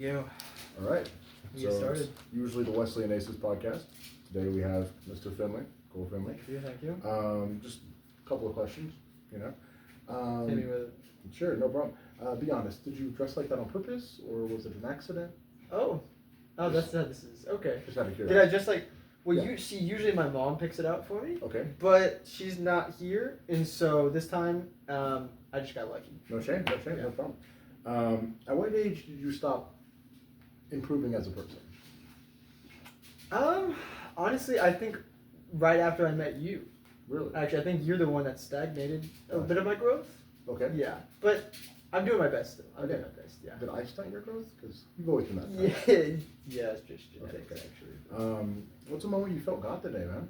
you. All right. We get started. It's usually the Wesley and Aces podcast. Today we have Mr. Finley, Cole Finley. Thank you. Just a couple of questions, you know. Hit me with it. Sure, no problem. Be honest, did you dress like that on purpose, or was it an accident? Oh, that's how this is. Okay. Just out of Did curiosity. I just like? Well, Yeah. usually my mom picks it out for me, Okay. but she's not here, and so this time, I just got lucky. No shame, Yeah. no problem. At what age did you stop improving as a person? Honestly, I think right after I met you. Really? Actually, I think you're the one that stagnated a bit of my growth. Okay. Yeah, but I'm doing my best still. I'm doing Okay. my best. Yeah. Did I stunt your growth? Because you've always been that. Yeah. Yeah, it's just genetics Okay. actually. What's a moment you felt God today, man?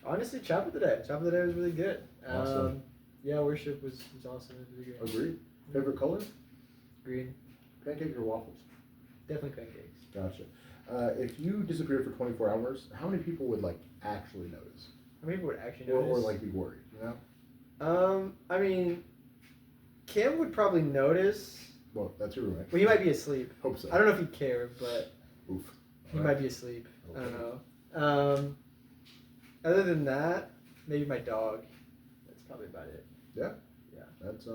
Honestly, Chapel today. Chapel today was really good. Awesome. Yeah, worship was awesome. It was really good. Agreed. Favorite color? Green. Pancakes or waffles? Definitely pancakes. Gotcha. If you disappeared for 24 hours, how many people would actually notice? How many people would actually Or notice? be worried, you know? I mean, Cam would probably notice. Well, that's your roommate. Well, he might be asleep. Hope so. I don't know if he'd care, but Oof. he All might right. be asleep. I don't Okay. know. Other than that, maybe my dog. That's probably about it. Yeah? Yeah. That's,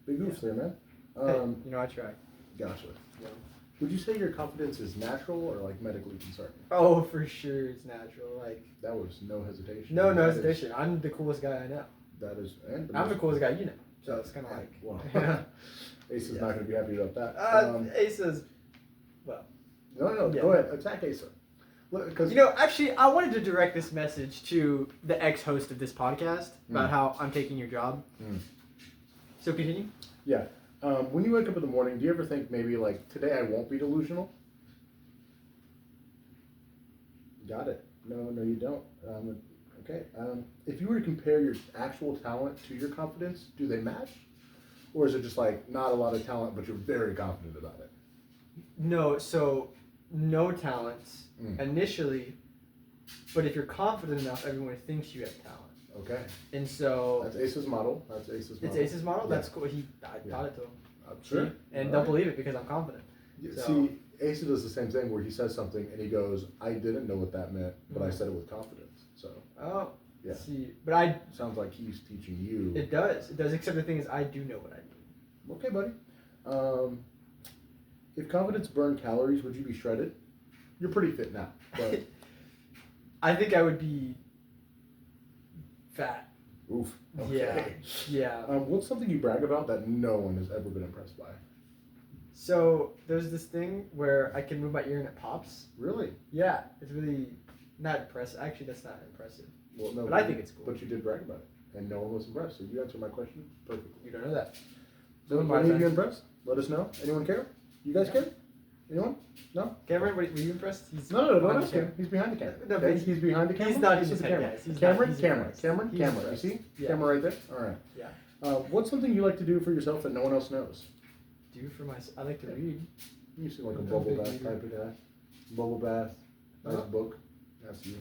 big oof there, man. Hey, I try. Gotcha. Yeah. Would you say your confidence is natural or, medically concerning? Oh, for sure, it's natural. That was no hesitation. No That is- hesitation. I'm the coolest guy I know. That is, and I'm the coolest guy you know. So it's kind of like. Well, Yeah. Ace is Yeah. not going to be happy about that. Aces. No, Yeah. go ahead. Attack Asa. Because Actually, I wanted to direct this message to the ex-host of this podcast about how I'm taking your job. So continue. Yeah. When you wake up in the morning, do you ever think maybe today I won't be delusional? Got it. No, you don't. Okay. If you were to compare your actual talent to your confidence, do they match? Or is it just not a lot of talent, but you're very confident about it? No, so no talents Mm. initially, but if you're confident enough, everyone thinks you have talent. Okay. And so That's Ace's model. it's Ace's model. Yeah. That's cool. I Yeah. taught it to him. Sure. See? And All don't right. believe it because I'm confident. So- See, Asa does the same thing where he says something and he goes, I didn't know what that meant, but I said it with confidence. So, Oh, yeah. see, but Sounds like he's teaching you. it does. It does. Except the thing is, I do know what I mean. Okay, buddy. If confidence burned calories, would you be shredded? You're pretty fit now, but I think I would be fat. oof. Okay. Yeah. What's something you brag about that no one has ever been impressed by? So there's this thing where I can move my ear and it pops. Really? Yeah, it's really not impressive. Actually, that's not impressive. Well, no. But I think it's cool. But you did brag about it, and no one was impressed. So you answered my question perfectly. You don't know that. So, Don't mind any of you that. impressed? Let us know. Anyone care? You guys No. care? Anyone? No? Cameron, were you impressed? He's No, don't behind ask the him. He's behind the camera. No, Okay, but he's behind the camera. he's not in This his is the head, camera. guys. He's Cameron, not- he's camera, impressed. Cameron, He's camera. You impressed. see? Yeah. Camera right there? All right. Yeah. What's something you like to do for yourself that no one else knows? Do for myself. I like to Yeah. read. You seem like a I'm a bubble big bath reader. type of guy. Bubble bath, nice Uh-huh. book. That's you.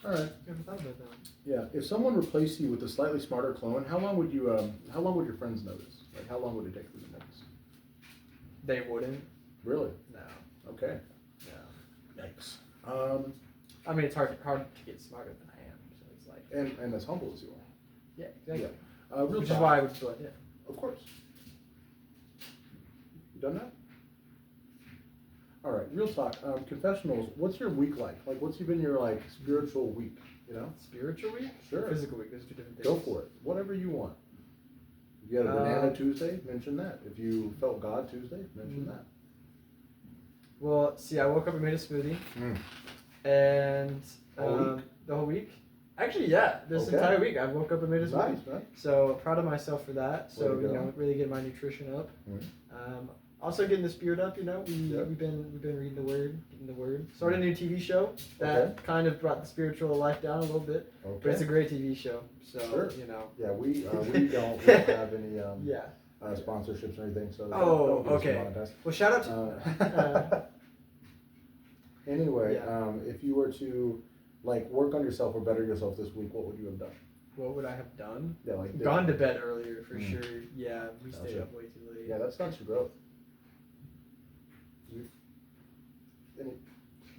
All right. I never thought about that. Yeah. If someone replaced you with a slightly smarter clone, how long would you? How long would your friends notice? How long would it take for them to notice? They wouldn't. Really? No. Okay. No. Yikes. I mean, it's hard to get smarter than I am. So it's like. And as humble as you are. Yeah, exactly. Real Which talk. is why I would blend in. Of course. You done that? All right, real talk. Confessionals. What's your week like? What's been your spiritual week? You know? Spiritual week? Sure. Physical week. Those are two different things. Go for it. Whatever you want. If you had a banana Tuesday, mention that. If you felt God Tuesday, mention that. Well, see, I woke up and made a smoothie, Mm. and Whole week? the whole week. Actually, yeah, this Okay. entire week I woke up and made a smoothie. Nice, man. So proud of myself for that. So Way to go. really getting my nutrition up. Mm. Also getting the spirit up. Yeah. We've been reading the word, getting the word. Started a new TV show that kind of brought the spiritual life down a little bit, but it's a Okay. great TV show. So Sure. Yeah. We don't have any Yeah. sponsorships or anything, so Oh, don't get us okay. demonetized. Well, shout out to. Anyway, Yeah. if you were to work on yourself or better yourself this week, what would you have done? what would I have done? Yeah, like Gone to bed earlier for Mm. sure. Yeah, we stayed Gotcha. up way too late. Yeah, that's not your growth.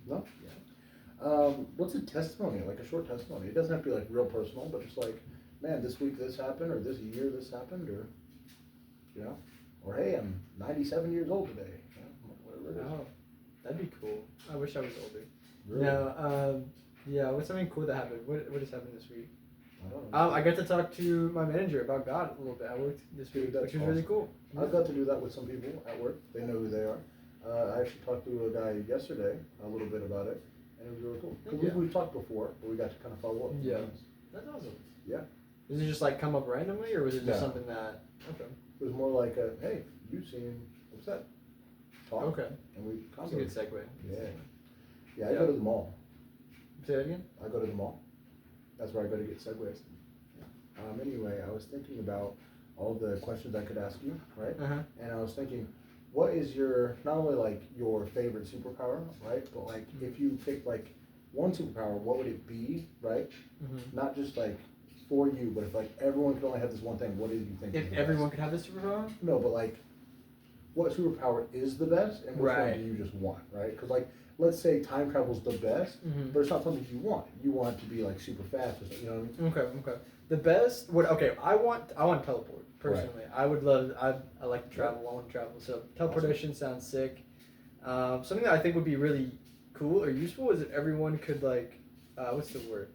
No? Yeah. What's a testimony? Like a short testimony. It doesn't have to be like real personal, but just like, man, this week this happened, or this year this happened, or you know, or hey, I'm 97 years old today. You know, whatever it is. Oh, that'd be cool. I wish I was older. Really? No, yeah. What's something cool that happened? What has happened this week? I don't know. I got to talk to my manager about God a little bit. I worked this week, That's which was really awesome. cool. I've got to do that with some people at work. They know who they are. I actually talked to a guy yesterday a little bit about it, and it was really cool. 'Cause Yeah. we've talked before, but we got to kind of follow up. Yeah. That's awesome. Yeah. Does it just like come up randomly, or was it just No. something that? Okay. It was more like, hey, you seen what's that? Talk. Okay. And we That's a good conversed. segue. Yeah. Yeah, I Yeah. go to the mall. Say that again. I go to the mall. That's where I go to get segues. Anyway, I was thinking about all the questions I could ask you, right? Uh-huh. And I was thinking, what is your, not only like your favorite superpower, right? But like, if you picked like one superpower, what would it be, right? Mm-hmm. Not just like for you, but if like everyone could only have this one thing, what do you think? is If the everyone best? could have this superpower. No, but like, what superpower is the best, and which Right. one do you just want, right? Because like, let's say time travel's the best, Mm-hmm. but it's not something you want. You want it to be like super fast, or something, you know what I mean? Okay. The best. Okay. I want teleport personally. I would love. I like to travel. I want to travel. So teleportation sounds sick. Something that I think would be really cool or useful is if everyone could like, what's the word?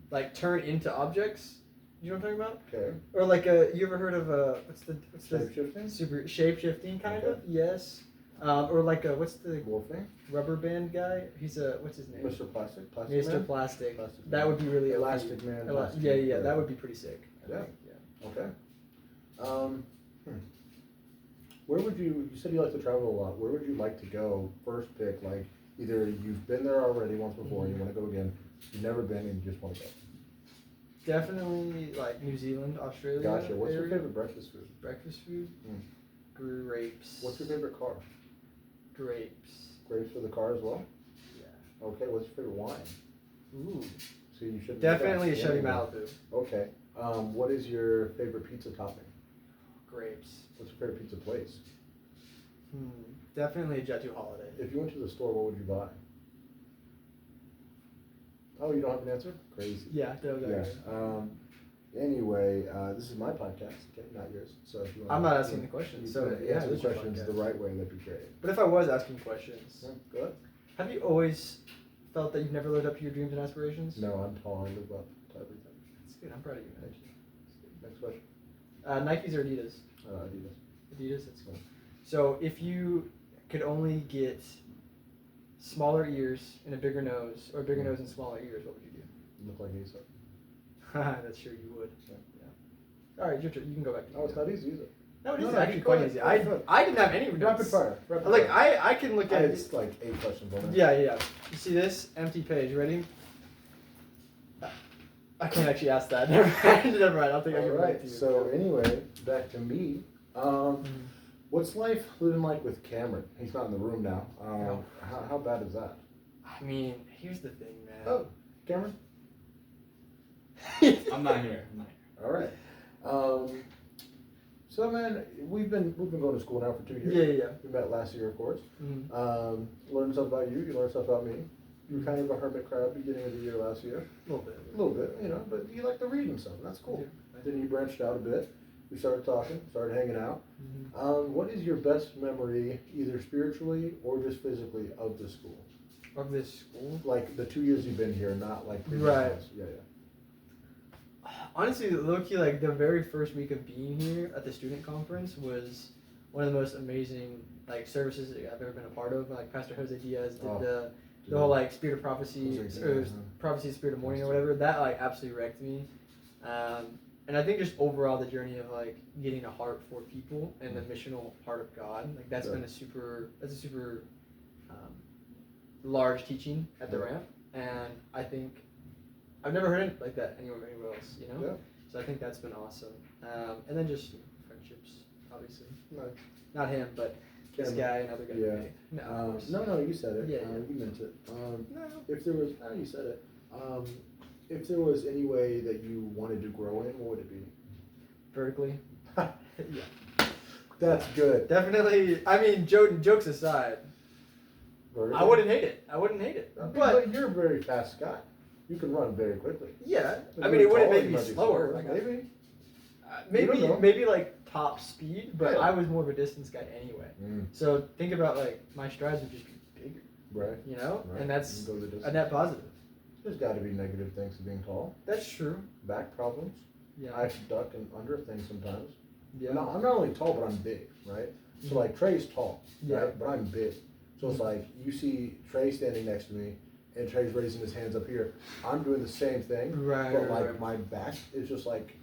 Like turn into objects. You know what I'm talking about? Okay. Or like you ever heard of what's the Shape-shifting? super shape shifting kind Okay. of? Yes. Or like what's the Wolfing? rubber band guy? He's what's his name? Mr. Plastic? Plastic Mr. Man? Plastic. Plastic That Man. would be really OP. Elastic Man. Plastic Yeah, Man. that would be pretty sick. I Yeah. think, yeah. Okay. Where would you said you like to travel a lot. Where would you like to go? First pick, like either you've been there already once before, you want to go again, you've never been and you just want to go. Definitely like New Zealand, Australia. Gotcha. What's your area. favorite breakfast food? Breakfast food? Mm. Grapes. What's your favorite car? Grapes. Grapes for the car as well? Yeah. Okay, what's your favorite wine? Ooh. So you should Definitely a Chevy Malibu. Okay. What is your favorite pizza topping? Grapes. What's your favorite pizza place? Definitely a Jet2 Holiday. If you went to the store, what would you buy? Oh, you don't have an answer? Crazy. Yeah, Yeah. Anyway, this is my podcast, okay, not yours. So if you want I'm not asking the questions, so yeah, answer the this is your questions podcast. the right way, that'd be great. But if I was asking questions, Yeah, go ahead. have you always felt that you've never lived up to your dreams and aspirations? No, I'm tall. I live up to everything. That's good. I'm proud of you, man. Thank you. Next question. Nikes or Adidas? Adidas. Adidas, that's cool. So if you could only get smaller ears and a bigger nose, or a bigger nose and smaller ears, what would you do? Look like Aesop. That's sure you would. Yeah. All right, your turn. You can go back. Oh, it's not easy, is it? No, it is No, actually keep quite going. easy. Go I ahead. didn't have any Rapid notes. fire. Rapid Like fire. I can look at it. It's like 8 questions on it. Yeah. You see this empty page? Ready? I can't actually ask that. Never mind. I'll think I can All relate right. to you. So anyway, back to me. What's life living like with Cameron? He's not in the room now. No. How bad is that? I mean, here's the thing, man. Oh, Cameron. I'm not here. All right. So man, we've been going to school now for 2 years. Yeah. We met last year, of course. Mm-hmm. Learned stuff about you. You learned stuff about me. You were kind of a hermit crab beginning of the year last year. A little bit. A little bit, you know, but you like to read and stuff. And that's cool. Then you branched out a bit. We started talking, started hanging out. Mm-hmm. What is your best memory, either spiritually or just physically, of the school? Of this school? Like the 2 years you've been here, not like previous Right. ones. Yeah. Honestly, low-key, like the very first week of being here at the student conference was one of the most amazing like services that I've ever been a part of. Like Pastor Jose Diaz did the whole like Spirit of Prophecy, Jose or Diaz, Prophecy, Spirit of Morning, or whatever. That like absolutely wrecked me. And I think just overall the journey of like getting a heart for people and the missional heart of God, like that's been a super large teaching at the ramp, and I think I've never heard it like that anywhere else, you know. Yeah. So I think that's been awesome, and then just friendships, obviously. Nice. Not him, but this Cameron. guy and other guy. Yeah. No, of course. No, you said it. Yeah. You meant it. No. If there was, you said it. If there was any way that you wanted to grow in, what would it be? Vertically. Yeah. That's good. Definitely. I mean, jokes aside, Vertical? I wouldn't hate it. I wouldn't hate it. But you're a very fast guy. You can run very quickly. Yeah. If I mean, you're it wouldn't taller, make you me might be slower. slower. Like, Maybe. maybe You don't know. maybe like top speed, but Yeah. I was more of a distance guy anyway. So think about like my strides would just be bigger, Right. you know, Right. and that's You can go the a distance. net positive. There's got to be negative things to being tall. That's true. Back problems. Yeah. I have to duck and under things sometimes. Yeah. No, I'm not only tall, but I'm big, right? So like Trey's tall, Yeah. right? But I'm big. So it's like you see Trey standing next to me, and Trey's raising his hands up here. I'm doing the same thing, Right. but right, like right. my back is just like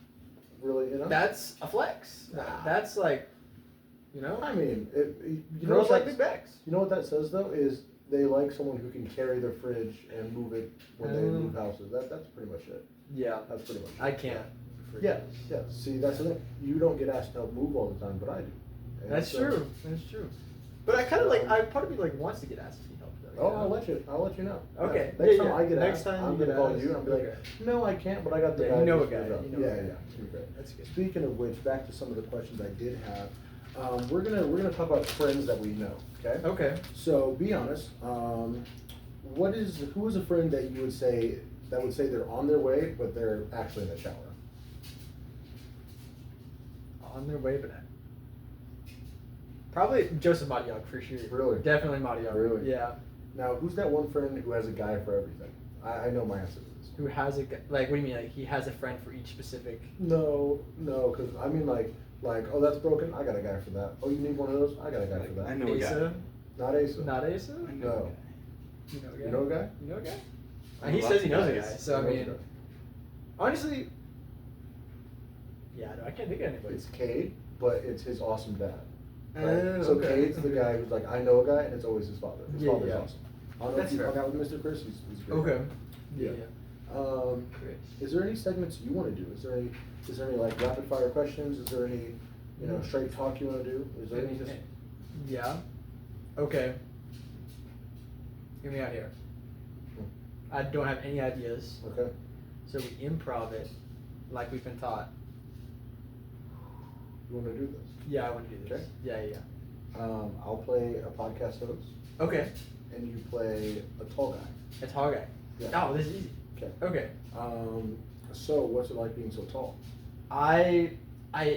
really, you know. That's a flex. Nah. That's like, you know, I mean, you know girls what like big that's- backs. You know what that says though is they like someone who can carry their fridge and move it when they Mm. move houses. That's pretty much it. Yeah. That's pretty much it. I can't. Yeah, yeah. See, that's the thing. You don't get asked to help move all the time, but I do. And That's so- true. That's true. But I kind of like. I part of me like wants to get asked if you help though. Oh, you know? I'll let you know. Okay. Yeah. Next Yeah, time yeah. I get Next asked, time I'm you gonna get call asked. you and I'll be like, Okay. no, I can't, but I got the Yeah, guy. you know who's a guy, good. you know a yeah, guy. yeah. Okay. That's good. Speaking of which, back to some of the questions I did have. We're gonna talk about friends that we know. Okay. Okay. So be honest. Who is a friend that you would say they're on their way, but they're actually in the shower? On their way, but probably Joseph Madiog for sure. Really? Definitely Madiog. Really? Yeah. Now, who's that one friend who has a guy for everything? I know my answer to this. Who has a like? What do you mean? Like he has a friend for each specific? No, because I mean like, oh, that's broken. I got a guy for that. Oh, you need one of those? I got a guy for that. I know a guy. Asa? Not Asa. Not Asa? I know No. You know a guy? You know a guy? You know a guy? I know He lots says he of knows a guys. guy. So I Knows a mean, guy. honestly, yeah, I can't think of anybody. It's Cade, but it's his awesome dad. Right? Oh, So okay. Cade's the guy who's like, I know a guy, and it's always his father. His Yeah, father's yeah. awesome. I don't know That's if you fair. hung out with Mr. Chris. He's great. Okay. Yeah. Yeah. Chris. Is there any segments you want to do? Is there any like rapid fire questions? Is there any, straight talk you want to do? Is there any just? Yeah. Okay. Hear me out here. I don't have any ideas, Okay. so we improv it like we've been taught. You want to do this? Yeah, I want to do this. Okay. Yeah. I'll play a podcast host, Okay. and you play a tall guy. A tall guy. Yeah. Oh, this is easy. Okay. Okay. So what's it like being so tall? I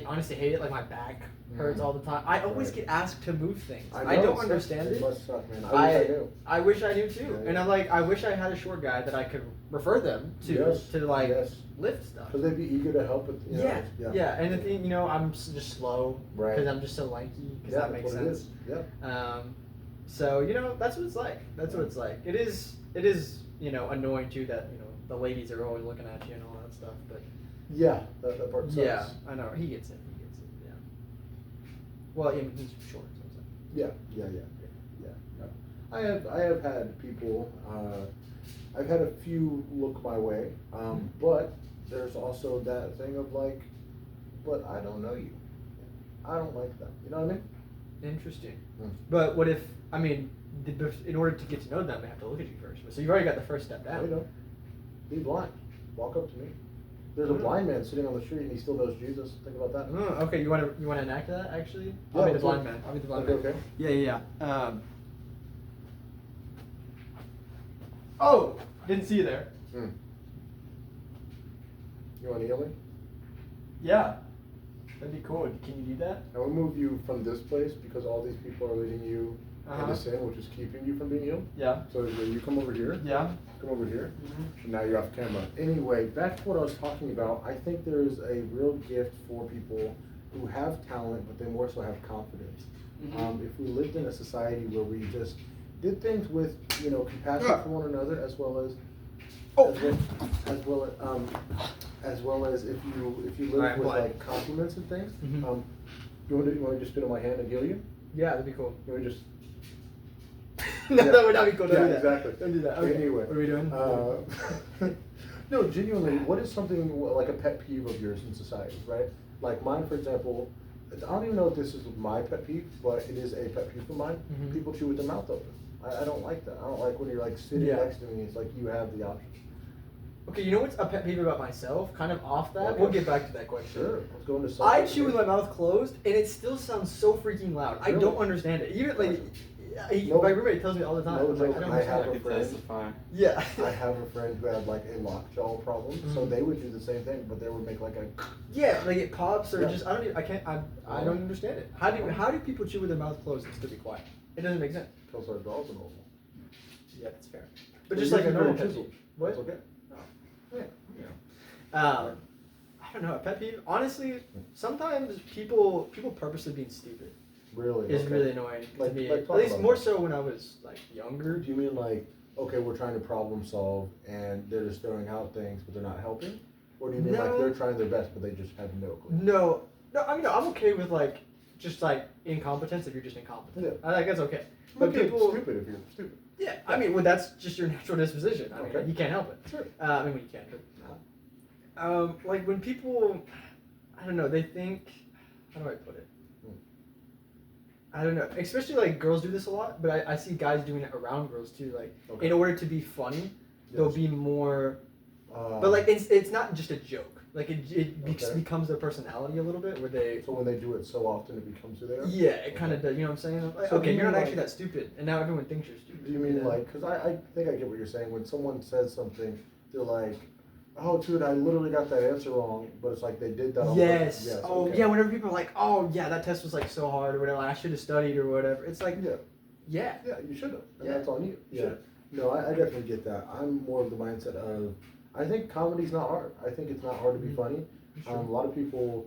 honestly hate it. Like my back hurts Mhm. all the time. I always Right. get asked to move things. I I know, don't it's- understand it it. must suck, man. I wish I knew. I wish I knew too. Yeah, And yeah. I'm like, I wish I had a short guy that I could refer them to Yes, like yes. lift stuff. Because they'd be eager to help with, Yeah. And the thing, I'm just slow Right. because I'm just so lanky. Because Yeah, that makes that's what it sense. is. Yeah. So that's what it's like. That's what it's like. It is annoying too that the ladies are always looking at you and all that stuff. But Yeah, that part sucks. yeah, I know he gets it. Yeah. Well, yeah, he's short. So it's like, Yeah. I have had people. I've had a few look my way, but there's also that thing of like, but I don't know you. I don't like that. You know what I mean? interesting. Hmm. But what if in order to get to know them, they have to look at you first. So you've already got the first step No, down. you don't. Be blind. Walk up to me. There's a blind man sitting on the street and he still knows Jesus. Think about that. Okay, you want to enact that actually? Yeah, I'll be the let's blind do it. man. I'll be the blind Okay, man. okay. Yeah. Oh, didn't see you there. You want to heal me? Yeah, that'd be cool. Can you do that? I will move you from this place because all these people are leading you into sin, which is keeping you from being healed. Yeah. So you come over here. Yeah. Come over here. And now you're off camera. Anyway, back to what I was talking about. I think there's a real gift for people who have talent, but they more so have confidence. If we lived in a society where we just did things with, compassion for one another, as well as if you live Alright, with what? like compliments and things. Mhm. You want to just spit on my hand and heal you? Yeah, that'd be cool. You want to just No, Yeah. that would not be cool. Don't Yeah, do that. exactly. Don't do that. Okay. Anyway, What are we doing? no, genuinely, what is something like a pet peeve of yours in society, right? Like mine, for example, I don't even know if this is my pet peeve, but it is a pet peeve of mine. Mhm. People chew with their mouth open. I don't like that. I don't like when you're like sitting Yeah. next to me. It's like you have the option. Okay, you know what's a pet peeve about myself? Kind of off that. Okay. We'll get back to that question. Sure. Let's go into I chew with my mouth closed, and it still sounds so freaking loud. I Really? don't understand it. Even like, No- my roommate tells me all the time. no I'm like, joke, I don't I have understand. a I can friend. testify. Yeah. I have a friend who had like a lockjaw problem, so Mhm. they would do the same thing, but they would make like a. Yeah, like it pops or Yeah. just I don't even, I can't I don't understand it. How do people chew with their mouth closed and still be quiet? It doesn't make sense. Kills our jaws and all. Yeah, that's fair. But just like a normal pet peeve. What? That's okay. I don't know. A pet peeve. Honestly, sometimes people purposely being stupid Really? is Okay. really annoying Like- to me. like At talk least about more that. so when I was like younger. Do you mean like, okay, we're trying to problem solve and they're just throwing out things, but they're not helping? Or do you mean like No. they're trying their best, but they just have no clue? No, I mean, no, I'm okay with like just like incompetence if you're just incompetent. Yeah. I think that's okay. But Okay, people, stupid if you're stupid. yeah, I mean, well, that's just your natural disposition. I mean, Okay. you can't help it. Sure. I mean, well, you can, but like when people, I don't know, they think, how do I put it? I don't know. Especially like girls do this a lot, but I see guys doing it around girls too. Like Okay. in order to be funny, they'll Yes. be more. Uh, But like it's not just a joke. Like it Okay. becomes their personality a little bit, where they. so when they do it so often, it becomes who they are? Yeah, it kind of does. You know what I'm saying? Like, So okay, do you're you not mean, actually like- that stupid, and now everyone thinks you're stupid. Do you mean know? like, because I think I get what you're saying. When someone says something, they're like, oh, dude, I literally got that answer wrong, but it's like they did that on Yes. purpose. Oh okay. yeah. Whenever people are like, oh yeah, that test was like so hard or whatever, like, I should have studied or whatever. It's like, Yeah, yeah. yeah, you should have. And Yeah. that's on you. You Yeah. should've. No, I definitely get that. I'm more of the mindset of, I think comedy's not hard. I think it's not hard to be Mhm. funny. Sure. A lot of people,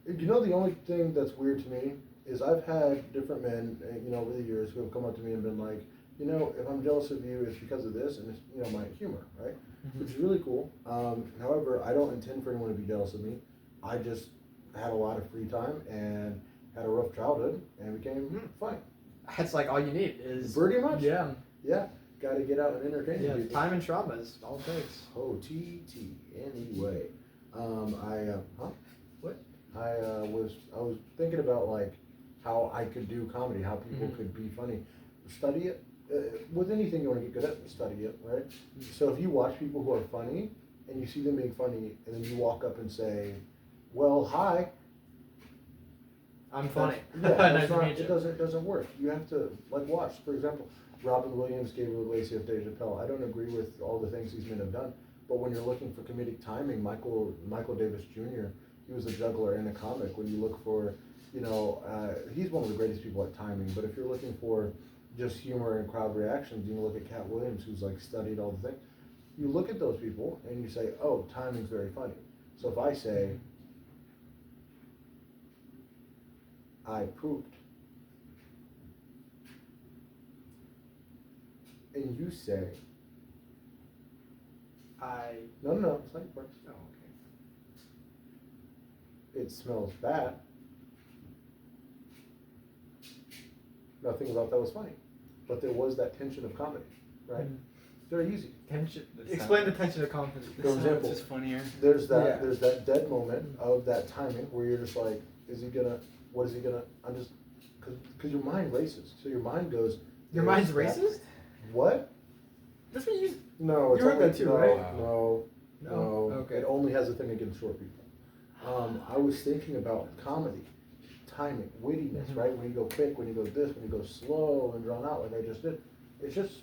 you know, the only thing that's weird to me is I've had different men, over the years who have come up to me and been like, if I'm jealous of you, it's because of this, and it's, my humor, right? Mhm. Which is really cool. However, I don't intend for anyone to be jealous of me. I just had a lot of free time and had a rough childhood and became Mhm. funny. That's like all you need is. Pretty much. Yeah. Yeah, got to get out and entertain Yeah. people. Time and trauma is all it takes. Oh, TT. Anyway, huh? What? I was thinking about like how I could do comedy, how people Mhm. could be funny. Study it. With anything you want to get good at, study it, right? Mm-hmm. So if you watch people who are funny and you see them being funny, and then you walk up and say, "Well, hi," I'm funny. Yeah, nice that's to not, meet you. it doesn't work. You have to like watch. For example, Robin Williams gave a Lacey of Dave Chappelle. I don't agree with all the things these men have done, but when you're looking for comedic timing, Michael Davis Jr. He was a juggler and a comic. When you look for, he's one of the greatest people at timing. But if you're looking for just humor and crowd reactions, you can look at Cat Williams, who's like studied all the things. You look at those people and you say, "Oh, timing's very funny." So if I say, "I pooped," and you say, no, it's not worse. Oh, okay. It smells bad. Nothing about that was funny, but there was that tension of comedy, right? Mhm. Very easy. Tension. That Explain sounds- the tension of confidence. For This sounds example, just funnier. There's that Yeah. there's that dead moment of that timing where you're just like, what is he gonna? I'm just because your mind races, so your mind goes. Your "There's mind's that- racist? What? That's what you. No, it's You heard only, that too, no, right? No, No? no. Okay. It only has a thing against short people. I was thinking about comedy, timing, wittiness, Mhm. right? When you go quick, when you go this, when you go slow and drawn out like I just did. It's just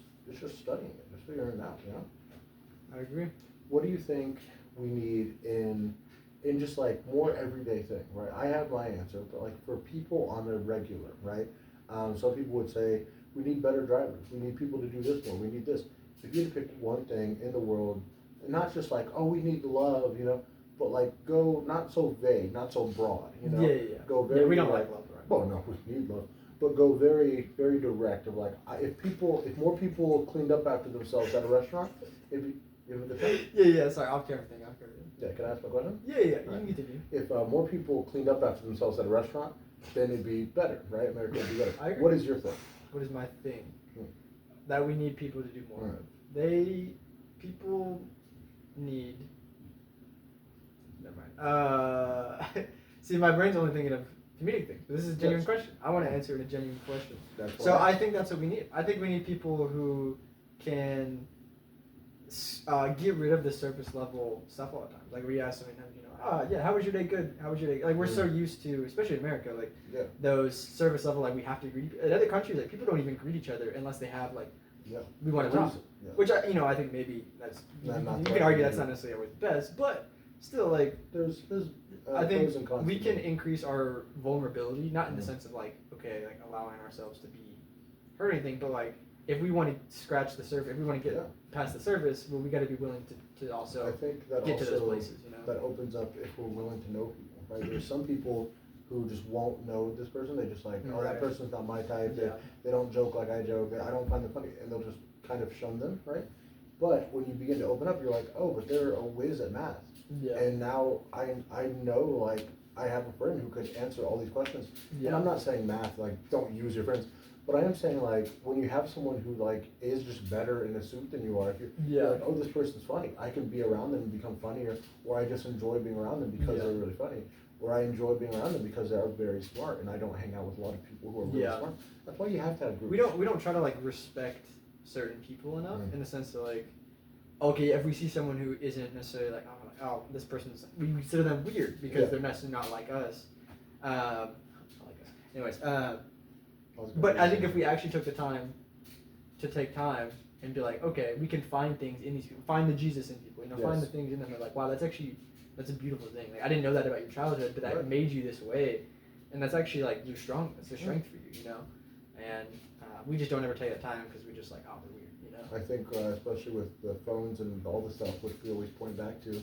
studying it, just figuring it out, I agree. What do you think we need in just like more everyday thing, right? I have my answer, but like for people on the regular, right? Some people would say we need better drivers. We need people to do this more. We need this. If you had to pick one thing in the world, and not just like, oh, we need love, but like go not so vague, not so broad, Yeah. Go very Yeah, we don't direct. like love, right? Well, no, we need love, but go very, very direct. Of like, if more people cleaned up after themselves at a restaurant, it'd be, you have a good time? Yeah. Sorry, off camera thing. Yeah, can I ask my question? Yeah. You Right. can continue. If more people cleaned up after themselves at a restaurant, then it'd be better, right? America would be better. I agree. What is your thing? What is my thing? Hmm. That we need people to do more Right. of. People need. Never mind. See, my brain's only thinking of comedic things. This is a genuine Yes. question. I want to answer it a genuine question. That's So why. I think that's what we need. I think we need people who can, get rid of the surface level stuff all the time. Like we ask them, yeah, how was your day? Good. How was your day? Like we're so used to, especially in America, like Yeah. those surface level, like we have to greet. In other countries, like people don't even greet each other unless they have like, Yeah. we want to talk. Yeah. Which I think maybe that's you Not can argue that's not necessarily always best, but still like There's I think pros and cons we to can both. increase our vulnerability, not in the sense of like allowing ourselves to be hurt or anything, but like if we want to scratch the surface, if we want to get past the surface, well, we got to be willing to also I think that get also to those places. that opens up if we're willing to know people. Right? There's some people who just won't know this person. They just like, oh, that Right. person's not my type. Yeah. They don't joke like I joke. I don't find them funny, and they'll just kind of shun them, right? But when you begin to open up, you're like, oh, but they're a whiz at math. Yeah. And now I know, like, I have a friend who could answer all these questions. Yeah. And I'm not saying math, like, don't use your friends. But I am saying, like, when you have someone who, like, is just better in a suit than you are, if you're like, oh, this person's funny, I can be around them and become funnier, or I just enjoy being around them because they're really funny, or I enjoy being around them because they're very smart, and I don't hang out with a lot of people who are really smart. That's why you have to have groups. We don't try to, like, respect certain people enough in the sense that, like, okay, if we see someone who isn't necessarily like, oh, this person's, we consider them weird because they're necessarily not like us. Not like us. Anyways, but I think if we actually took the time to take time and be like, okay, we can find things in these people, find the Jesus in people, find the things in them. They're like, wow, that's a beautiful thing. Like, I didn't know that about your childhood, but that made you this way, and that's actually like you're strong. It's a strength for you, And we just don't ever take that time because we just like, oh, they're weird. I think, especially with the phones and all the stuff, which we always point back to,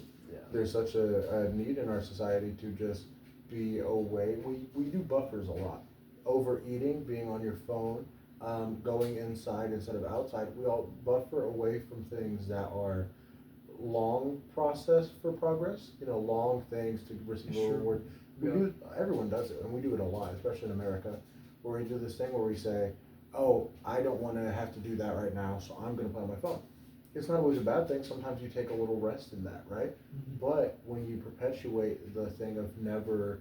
there's such a need in our society to just be away. We do buffers a lot. Overeating, being on your phone, going inside instead of outside. We all buffer away from things that are long process for progress. Long things to receive a reward. Everyone does it, and we do it a lot, especially in America, where we do this thing where we say, oh, I don't want to have to do that right now, so I'm going to play on my phone. It's not always a bad thing. Sometimes you take a little rest in that, right? Mm-hmm. But when you perpetuate the thing of never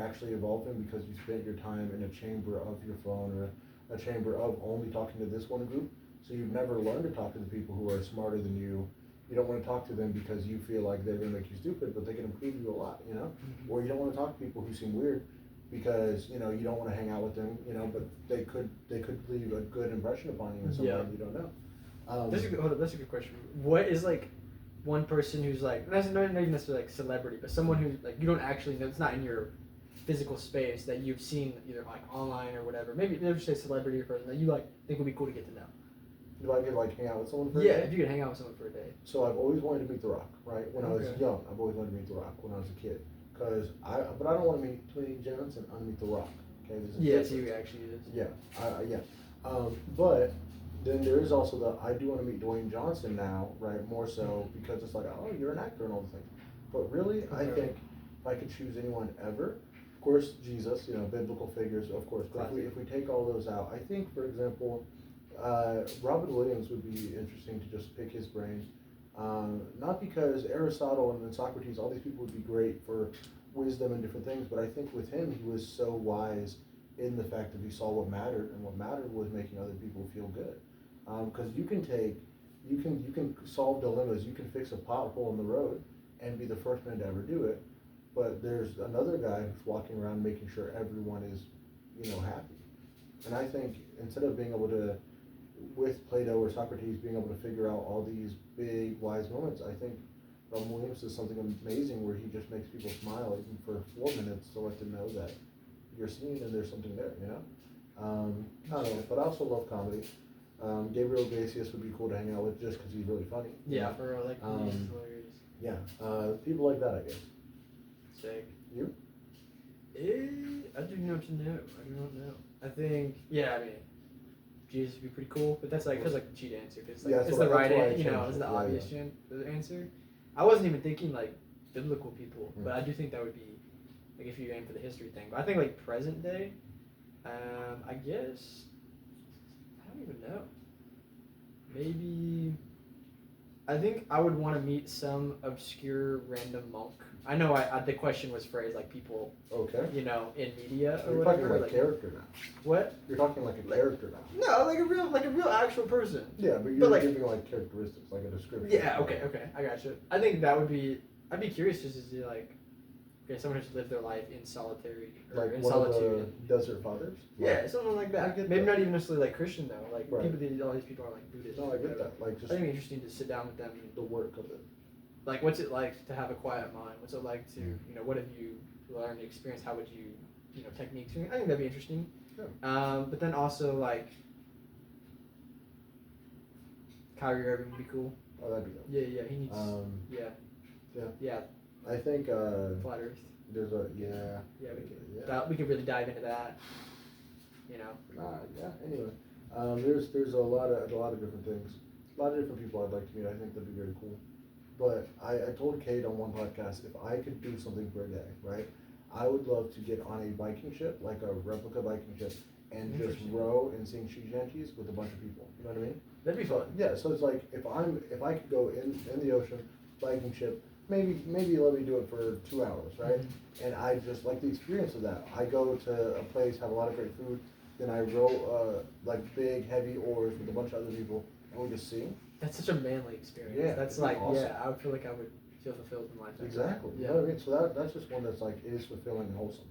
actually evolving because you spent your time in a chamber of your phone or a chamber of only talking to this one group, so you've never learned to talk to the people who are smarter than you. You don't want to talk to them because you feel like they're going to make you stupid, but they can improve you a lot, Mm-hmm. Or you don't want to talk to people who seem weird because you don't want to hang out with them, but they could leave a good impression upon you in some way you don't know. That's a good question. What is like one person who's like not even necessarily like celebrity, but someone who like you don't actually know, it's not in your physical space that you've seen either like online or whatever. Maybe never say celebrity or person that you like think would be cool to get to know. Do I get like hang out with someone for a day? If you could hang out with someone for a day. So I've always wanted to meet The Rock, right? When I was young, I've always wanted to meet The Rock when I was a kid. But I don't want to meet Dwayne Johnson. I want to meet The Rock. Okay, it's you actually is. Yeah, but then there is also I do want to meet Dwayne Johnson now, right? More so because it's like, oh, you're an actor and all the things. But really, I think if I could choose anyone ever, of course, Jesus, biblical figures, of course. But if we take all those out, I think, for example, Robin Williams would be interesting to just pick his brain. Not because Aristotle and then Socrates, all these people would be great for wisdom and different things, but I think with him, he was so wise in the fact that he saw what mattered, and what mattered was making other people feel good. Because you can solve dilemmas, you can fix a pothole in the road and be the first man to ever do it, but there's another guy who's walking around making sure everyone is, happy. And I think instead of being able to, with Plato or Socrates, being able to figure out all these big, wise moments, I think Robin Williams does something amazing where he just makes people smile even for 4 minutes to let them know that you're seen and there's something there, I don't know, but I also love comedy. Gabriel Iglesias would be cool to hang out with just because he's really funny. Yeah, for real, like, he's hilarious. Yeah, people like that, I guess. Sick. You? I do not know. I think, Jesus would be pretty cool, but that's like, because like the cheat answer, because like, it's the right answer, it's the obvious answer. I wasn't even thinking like biblical people, but I do think that would be, like if you aim for the history thing. But I think like present day, I guess, I don't even know. Maybe, I think I would want to meet some obscure random monk. I know the question was phrased like people, Okay. in media or You're whatever. talking like character now. What? You're talking like a character now. No, like a real actual person. Yeah, but you're like- giving like characteristics, like a description. Yeah. Okay. I got you. I think that would be. I'd be curious just to see like, okay, someone who's lived their life in solitary or Like in one solitude. of the desert fathers. Yeah, something like I that. get Maybe that. not even necessarily like Christian though. Like Right. all these people are like Buddhist. No, I or get whatever. that. Like I just think it'd be interesting to sit down with them and the work of it. like what's it like to have a quiet mind? What's it like to Yeah. what have you learned, experience? How would you techniques? I think that'd be interesting. Yeah. But then also like Kyrie Irving would be cool. Oh, that'd be dope. Yeah, he needs. Yeah. Yeah, I think flat Earth. there's a yeah. Yeah, we could. Yeah. We could really dive into that. Yeah. Anyway, there's a lot of different things, a lot of different people I'd like to meet. I think that'd be very cool. But I told Kate on one podcast if I could do something for a day, right? I would love to get on a Viking ship, like a replica Viking ship, and just Interesting. row and sing sea shanties with a bunch of people. You know what I mean? That'd be fun. Yeah. So it's like if I could go in the ocean, Viking ship, maybe let me do it for 2 hours, right? And I just like the experience of that. I go to a place, have a lot of great food, then I row like big heavy oars with a bunch of other people, and we just sing. That's such a manly experience. Yeah, That's it'd be like awesome. I would feel like I would feel fulfilled in life. Exactly. You Yeah. know what I mean? So that's just one that's like is fulfilling and wholesome.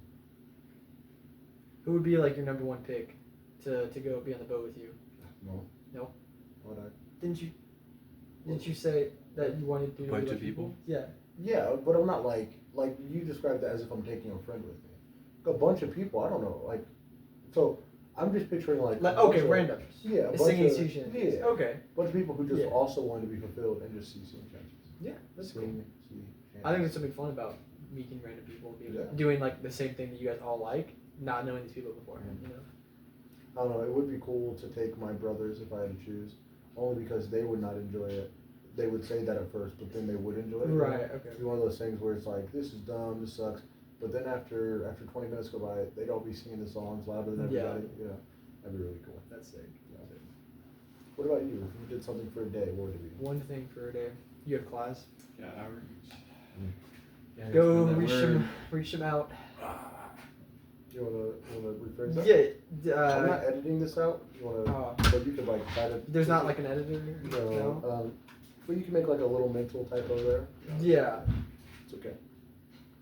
Who would be like your number one pick to go be on the boat with you? No. No. What I? Didn't you say that you wanted to do Bunch with of people? Yeah. Yeah, but I'm not like you described that as if I'm taking a friend with me. A bunch of people. I don't know. Like, so I'm just picturing like. Like a bunch okay, of- randoms. Yeah, a bunch Singing of, sea shanties. Yeah. Okay. A bunch of people who just Yeah. also want to be fulfilled and just see sea shanties. Yeah, that's cool. Sing, sea I think shanties. there's something fun about meeting random people and being, Yeah. doing like the same thing that you guys all like, not knowing these people beforehand. I don't know. It would be cool to take my brothers if I had to choose, only because they would not enjoy it. They would say that at first, but then they would enjoy it. Right. Okay. It'd be one of those things where it's like, this is dumb, this sucks. But then after 20 minutes go by, they'd all be singing the songs louder than Yeah. everybody. You know, that'd be really cool. That's sick. What about you? If you did something for a day, what would it be? One thing for a day. You have class. Yeah, hours. Yeah, Go that word. reach them out. You wanna rephrase that? Yeah. I'm not editing this out. You wanna? But you could like try to. There's not like an editor. No. But you can make like a little mental typo there. Yeah. It's okay.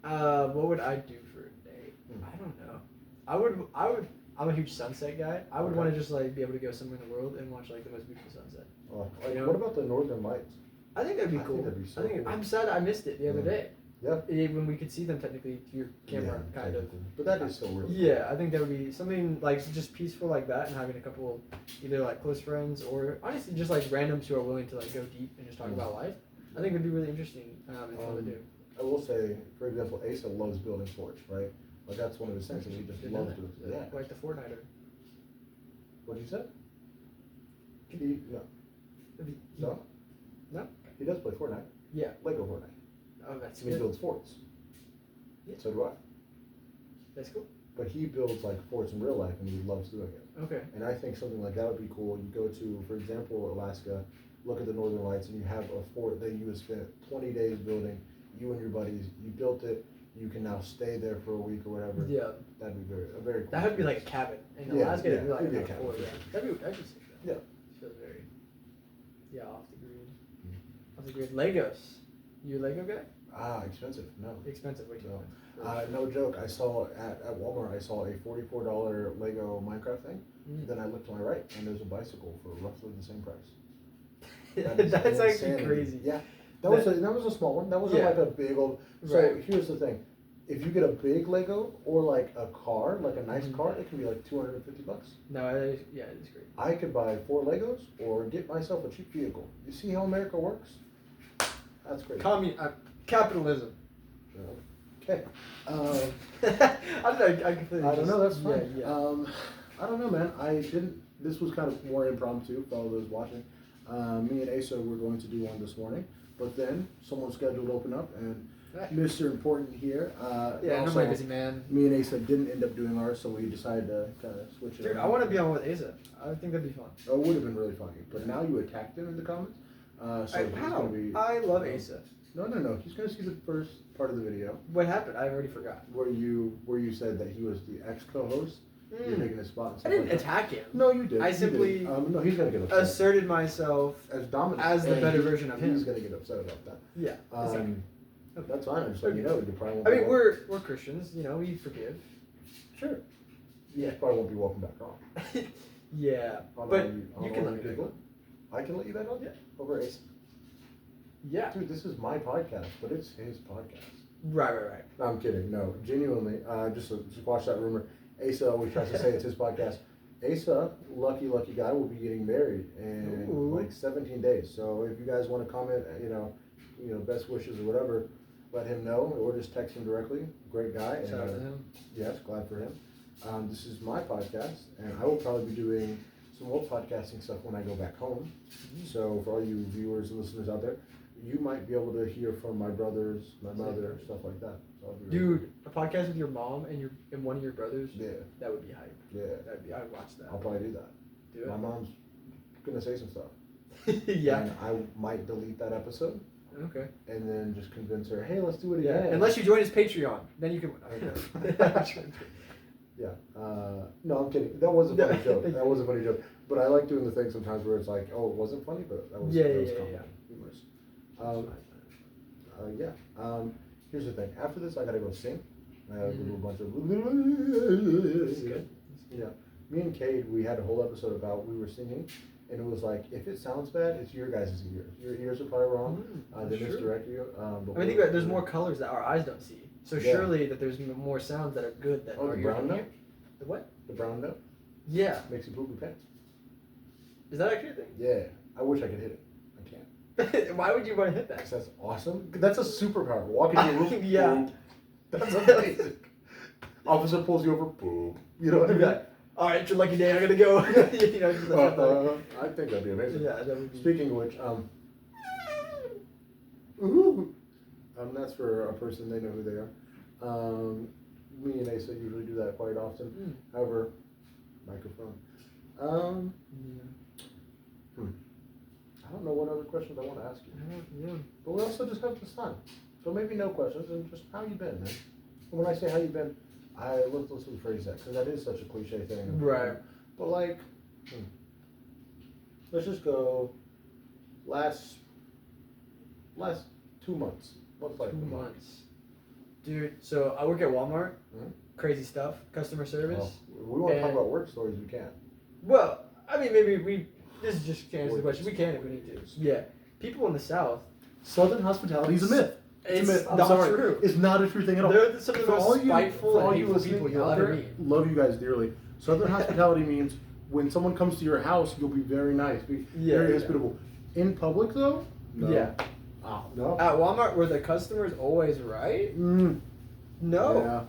What would I do for a day? I don't know. I would. I'm a huge sunset guy. I would Okay. want to just like be able to go somewhere in the world and watch like the most beautiful sunset. Like, You know? what about the Northern Lights? I think that'd be I cool. think that'd be so cool. I'm sad I missed it the other Yeah. day. Yeah. When we could see them technically through your camera, Yeah, kind of. technically. But that is still really. Yeah, I think that would be something like just peaceful like that, and having a couple, either like close friends or honestly just like randoms who are willing to like go deep and just talk Mm. about life. I think would be really interesting and fun to do. I will say, for example, Asa loves building forts, right? Like that's one of his things, and he just Didn't know loves that. doing it. Yeah. Like the Fortniter. What did you say? He no. No? He does play Fortnite. Yeah. Lego Fortnite. Oh, that's And he good. builds forts. Yeah. So do I. That's cool. But he builds like forts in real life, and he loves doing it. Okay. And I think something like that would be cool. You go to, for example, Alaska, look at the Northern Lights, and you have a fort that you have spent 20 days building. You and your buddies, you built it. You can now stay there for a week or whatever. Yeah. That'd be very cool. That would be like a cabin. In Yeah, Alaska, it'd be yeah, like it'd be a a cabin, fort. for Yeah. sure. That'd be sick. Though. Yeah. Feels very. Yeah, off the grid. Off the grid. Legos. You a Lego guy? Expensive. No. Expensive. Way too No. expensive. No joke. I saw at Walmart. I saw a $44 Lego Minecraft thing. Mm. Then I looked to my right, and there's a bicycle for roughly the same price. That is That's actually insanity. crazy. Yeah, that was a small one. That wasn't Yeah. like a big old. So Right. here's the thing: if you get a big Lego or like a car, like a nice Mhm. car, it can be like $250. No, it is great. I could buy 4 Legos or get myself a cheap vehicle. You see how America works? That's great. Capitalism. Okay. I don't know. I completely. I don't know. That's fine. Yeah, yeah. I don't know, man. I didn't. This was kind of more impromptu for all those watching. Me and Asa were going to do one this morning, but then someone scheduled to open up, and Right. Mr. Important here. Yeah, also, nobody busy, man. Me and Asa didn't end up doing ours, so we decided to kind of switch it. Dude, around. I want to be on with Asa. I think that'd be fun. Oh, it would have been really funny, but now you attacked him in the comments. So he's How? gonna be. I love Asa. No. He's gonna see the first part of the video What happened? I already forgot. where you said that he was the ex co-host. You're taking his spot. And I stuff didn't like that. attack him. No, you did. I You simply did. No, he's gonna get upset. Asserted myself. As dominant. as the and better version of him. He's gonna get upset about that. Yeah. exactly. That's fine. I just let you know. You probably won't. I be mean, welcome- we're Christians. You know, we forgive. sure. Yeah. You probably won't be welcome back on. Yeah. I'll But let you can let me do know. it. I can let you back on. Yeah. Over Ace. Yeah. Dude, this is my podcast, but it's his podcast. Right. No, I'm kidding. No, genuinely. Just watch that rumor. Asa always tries to say it's his podcast. Asa, lucky guy, will be getting married in Ooh. like 17 days. So if you guys want to comment, you know, best wishes or whatever, let him know, or just text him directly. Great guy. And, Shout out to him. yes, glad for him. This is my podcast, and I will probably be doing some more podcasting stuff when I go back home. So for all you viewers and listeners out there, you might be able to hear from my brothers, my mother, stuff like that. So I'll be really Dude, a podcast with your mom and one of your brothers. Yeah, That would be hype. yeah. I'd watch that. I'll probably do that. Do My mom's gonna say some stuff. it. Yeah. And I might delete that episode Okay. and then just convince her, hey, let's do it Yeah. again. Unless you join his Patreon, then you can. Yeah. No, I'm kidding. That was a funny Yeah. joke. That was a funny joke. But I like doing the thing sometimes where it's like, oh, it wasn't funny, but that was, Yeah, that was yeah, comedy, yeah. humorous. Yeah. Here's the thing. After this, I gotta go sing. I gotta do a bunch of. That's good. Yeah. Me and Cade, we had a whole episode about we were singing, and it was like, if it sounds bad, it's your guys' ears. Your ears are probably wrong. They Sure. misdirect you. But I mean, think about it, there's more colors that our eyes don't see. So Yeah. surely that there's more sounds that are good that Oh, our the ears brown don't note? hear. The what? The brown note Yeah. makes you poop your pants. Is that actually a thing? Yeah. I wish I could hit it. I can't. Why would you want to hit that? 'Cause that's awesome. That's a superpower. Walk into a room. Yeah. Boom. That's amazing. Officer pulls you over. Boom. You know what I mean? All right, it's your lucky day. I gotta go. You know, just like that. I think that'd be amazing. Yeah, that would be. Speaking of which, ooh, that's for a person, they know who they are. Me and Asa usually do that quite often. However, microphone. I don't know what other questions I want to ask you. Yeah. But we also just have this time. So maybe no questions and just how you been, man. And when I say how you been, let's rephrase that because that is such a cliche thing. Right. But like, let's just go last 2 months. What's like 2 months. Dude, so I work at Walmart. Mhm. Crazy stuff. Customer service. Well, we want to talk And- about work stories. We can. Well, I mean, maybe this is just to answer the question. We can if we need to. Yeah. People in the South. Southern hospitality is a myth. It's a myth. I'm not sorry. true. It's not a true thing at all. They're some of the For all most you- spiteful for and all you hateful listening people you'll out ever there, meet. love you guys dearly. Southern hospitality means when someone comes to your house, you'll be very nice, be Yeah, very yeah. hospitable. In public, though, no. Yeah. No. At Walmart, were the customers always right? Mm, No. Yeah.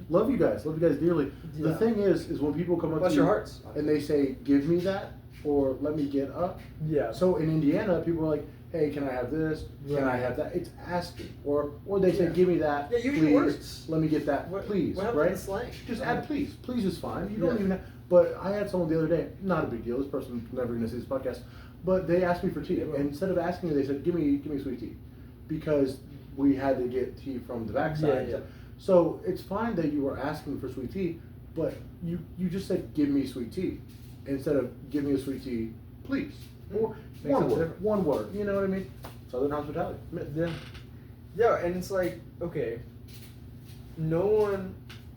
Love you guys. Love you guys dearly. The Yeah. thing is when people come up Bless to your you hearts. and they say, "Give me that," or "Let me get up." Yeah. So in Indiana, people are like, "Hey, can I have this? Can I Right. have that?" It's asking, or they say, Yeah. "Give me that, Yeah, use your please. words. Let me get that, What, please." what happened right? to the slang? Just add please. Please is fine. You don't Yeah. even have, but I had someone the other day, not a big deal, this person's never gonna see this podcast, but they asked me for tea. They will. And instead of asking me, they said, give me sweet tea. Because we had to get tea from the backside. Yeah, yeah. So it's fine that you were asking for sweet tea, but you just said, give me sweet tea. Instead of give me a sweet tea, please. Or Makes one sense word, different. one word, you know what I mean? Southern hospitality. Yeah. Yeah, and it's like, okay,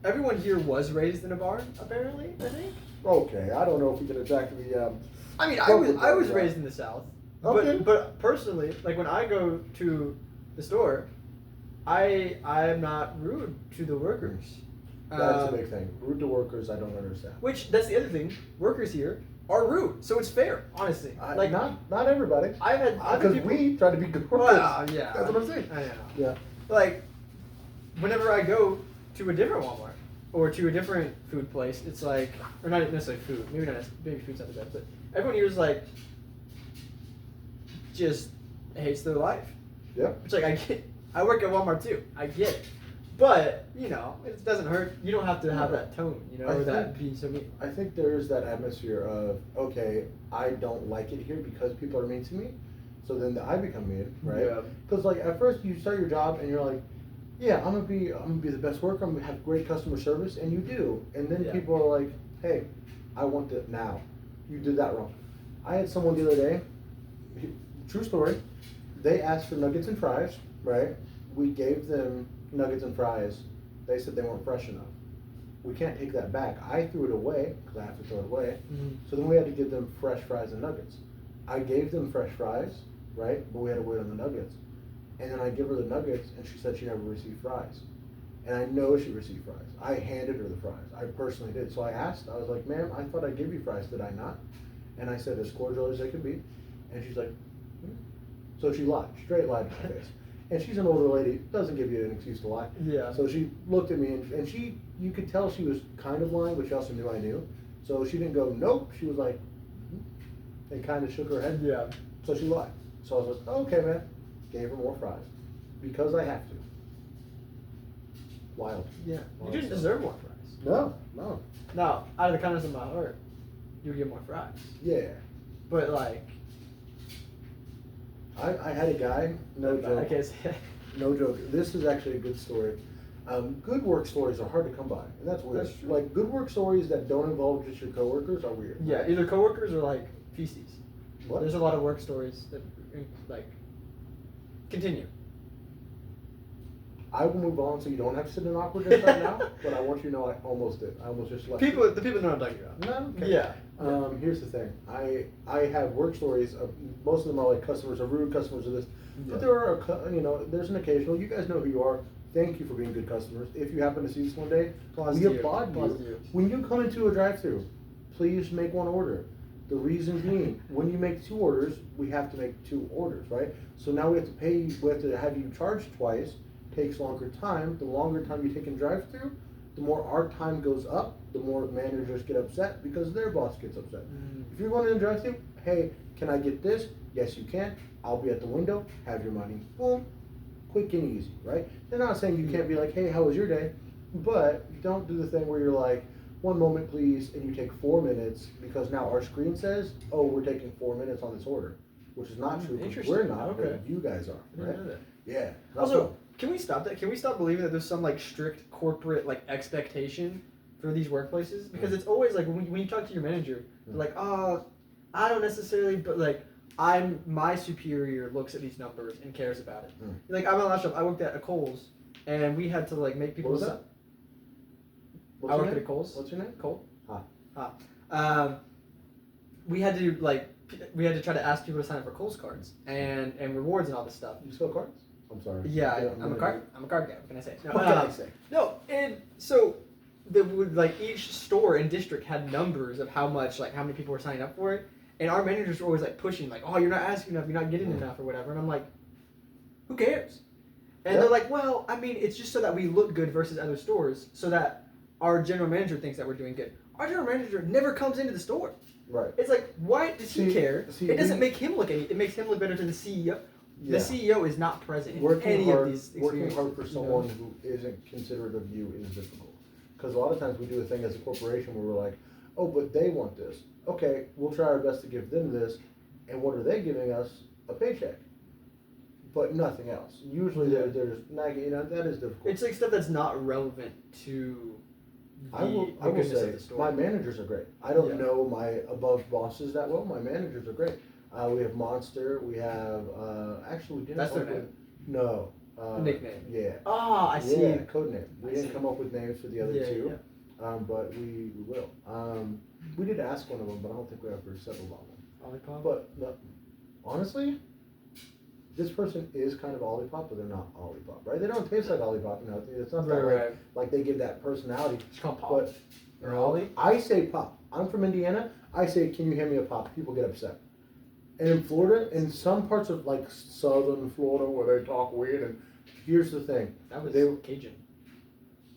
everyone here was raised in a barn, apparently, I think. Okay, I don't know if we can attack the, I mean, Public I was barn, yeah. raised in the South. Okay. But personally, like when I go to the store, I am not rude to the workers. that's a big thing. Rude to workers, I don't understand. Which, that's the other thing, workers here are rude, so it's fair, honestly. Like, not everybody. I've had Because people. we try to be good workers. Well, yeah. That's what I'm saying. I know. Yeah. Like, whenever I go to a different Walmart or to a different food place, it's like, or not necessarily food, maybe food's not the best, but everyone here is like, just hates their life. Yeah. It's like, I work at Walmart too, I get it. But, you know, it doesn't hurt. You don't have to have that tone, you know, I or that think- being so mean. I think there's that atmosphere of, okay, I don't like it here because people are mean to me. So then I become mean, right? Yeah. Because like at first you start your job and you're like, yeah, I'm gonna be the best worker. I'm gonna have great customer service, and you do. And then Yeah. people are like, hey, I want it now. You did that wrong. I had someone the other day. True story. They asked for nuggets and fries, right? We gave them nuggets and fries. They said they weren't fresh enough. We can't take that back. I threw it away because I have to throw it away. Mhm. So then we had to give them fresh fries and nuggets. I gave them fresh fries, right? But we had to wait on the nuggets. And then I give her the nuggets, and she said she never received fries. And I know she received fries. I handed her the fries. I personally did. So I asked, I was like, ma'am, I thought I'd give you fries, did I not? And I said, as cordial as they could be. And she's like, hmm. So she lied, straight lied to my face. And she's an older lady, doesn't give you an excuse to lie. Yeah. So she looked at me, and you could tell she was kind of lying, but she also knew I knew. So she didn't go, nope. She was like, and kind of shook her head. Yeah. So she lied. So I was like, oh, okay, man. Gave her more fries. Because I have to. Wild. Yeah. You Wild didn't stuff. deserve more fries. No. Now, out of the kindness of my heart, you would get more fries. Yeah. But like, I had a guy, no I joke. can't say. No joke. This is actually a good story. Good work stories are hard to come by, and that's weird. That's true. Like good work stories that don't involve just your coworkers are weird. Yeah, either coworkers or like feces. What? There's a lot of work stories that like continue. I will move on so you don't have to sit in awkwardness right now, but I want you to know I almost did. I almost just left. The people know what I'm talking about. No, okay. Yeah. Here's the thing. I have work stories. Most of them are like customers are rude, customers are this. Yeah. But there are, there's an occasional. You guys know who you are. Thank you for being good customers. If you happen to see this one day, Applause we to you. applaud Applause to you. you. When you come into a drive-through, please make one order. The reason being, when you make 2 orders, we have to make 2 orders, right? So now we have to pay you, we have to have you charged twice, takes longer time. The longer time you take in drive-through, the more our time goes up, the more managers get upset because their boss gets upset. If you're going to the drive-through, hey, can I get this? Yes, you can. I'll be at the window, have your money. Boom. Quick and easy, right? They're not saying you can't be like, hey, how was your day? But don't do the thing where you're like, 1 moment please, and you take 4 minutes because now our screen says, oh, we're taking 4 minutes on this order, which is not true. 'Cause Interesting. We're not, Okay. but you guys are, I didn't right? know that. Yeah. Also, can we stop that? Can we stop believing that there's some like strict corporate like expectation for these workplaces? Because it's always like when you talk to your manager, they're like, oh, I don't necessarily, but like my superior looks at these numbers and cares about it. Like I'm on last job, I worked at a Kohl's, and we had to like make people. What was that? What's I your worked name? at a Kohl's. What's your name? Cole. Ah. We had to we had to try to ask people to sign up for Kohl's cards and rewards and all this stuff. You sell cards? I'm sorry. Yeah, I'm a card guy. What can I say? No, What can I say? No, and so like each store and district had numbers of how much, like how many people were signing up for it, and our managers were always like pushing, like, oh, you're not asking enough, you're not getting enough, or whatever. And I'm like, who cares? And Yeah. they're like, well, I mean, it's just so that we look good versus other stores, so that our general manager thinks that we're doing good. Our general manager never comes into the store. Right. It's like, why does he See- care? see, It doesn't we- make him look any. It makes him look better to the CEO. Yeah. The CEO is not present in Working any hard, of these working experiences. hard for you know? someone who isn't considerate of you is difficult. Because a lot of times we do a thing as a corporation where we're like, oh, but they want this. Okay, we'll try our best to give them this. And what are they giving us? A paycheck. But nothing else. Usually they're just nagging, that is difficult. It's like stuff that's not relevant to the, I will goodness say, of the store. my managers are great. I don't Yeah. know my above bosses that well. My managers are great. We have Monster. We have, actually, we didn't. That's their come up name? with- No. Nickname. Yeah. Ah, I see. Yeah, code name. We I didn't see. come up with names for the other Yeah, two, but we will. We did ask one of them, but I don't think we ever settled on one. Olipop? But no, honestly, this person is kind of Olipop, but they're not Olipop, right? They don't taste like Olipop, it's not that right. like they give that personality. It's called Pop. But Or Ollie? I say pop. I'm from Indiana. I say, can you hand me a pop? People get upset. And in Florida, in some parts of like southern Florida where they talk weird, and here's the thing. That was They- Cajun.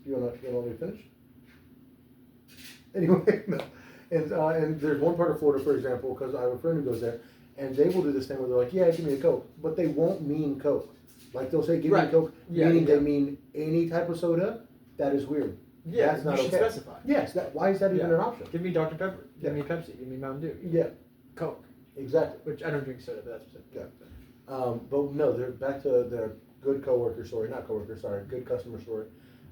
You want to let me finish? Anyway, no. And there's one part of Florida, for example, because I have a friend who goes there, and they will do this thing where they're like, yeah, give me a Coke. But they won't mean Coke. Like they'll say, give me a Right. Coke, Yeah, meaning yeah. they mean any type of soda. That is weird. Yeah, That's not you should okay. specify. Yes, why is that even Yeah. an option? Give me Dr. Pepper. Give Yeah. me Pepsi. Give me Mountain Dew. Yeah, Coke. exactly. Which I don't drink soda, but that's what Yeah. But no, they're back to the good coworker story, not coworker, sorry, good customer story.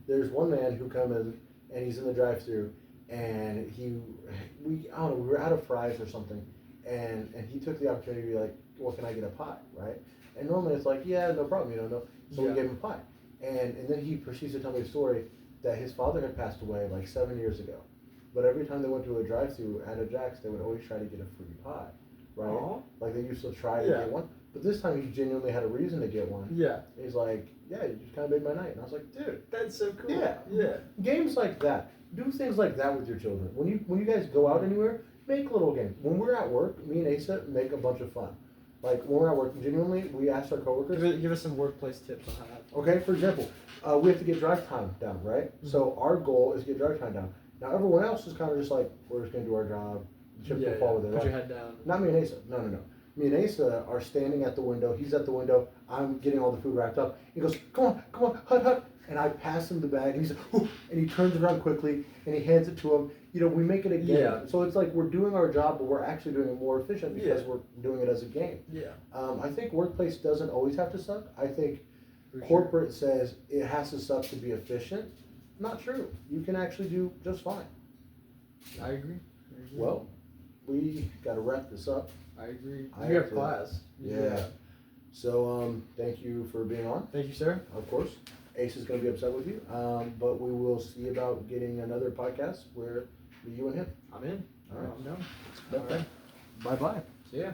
There's one man who come in and he's in the drive-through, and I don't know, we were out of fries or something, and he took the opportunity to be like, well, can I get a pie, right? And normally it's like, yeah, no problem, no. So we gave him a pie, and then he proceeds to tell me a story that his father had passed away like 7 years ago, but every time they went to a drive-through at a Jack's, they would always try to get a free pie, right? Aw. Like they used to try to Yeah. get one, but this time he genuinely had a reason to get one. Yeah. He's like, yeah, you just kind of made my night. And I was like, dude, That's so cool. Yeah. Yeah. games like that. Do things like that with your children. When you guys go out anywhere, make little games. When we're at work, me and Asa make a bunch of fun. Like when we're at work, genuinely, we ask our coworkers. Give us some workplace tips on how. Okay, for example, we have to get drive time down, right? Mm-hmm. So our goal is to get drive time down. Now everyone else is kind of just like, we're just gonna do our job. The chips will fall with it. Put right? your head down. Not me and Asa. No. Me and Asa are standing at the window. He's at the window. I'm getting all the food wrapped up. He goes, come on, hut. And I pass him the bag, and he's like, "Ooh," and he turns around quickly, and he hands it to him. We make it a game. Yeah. So it's like we're doing our job, but we're actually doing it more efficient because Yeah. we're doing it as a game. Yeah. I think workplace doesn't always have to suck. I think For sure. corporate says it has to suck to be efficient. Not true. You can actually do just fine. I agree. Well, we got to wrap this up. I agree. I You have agree. class. Yeah. So, thank you for being on. Thank you, sir. Of course, Ace is going to be upset with you, but we will see about getting another podcast where you and him. I'm in. All right. No. Okay. Bye bye. See ya.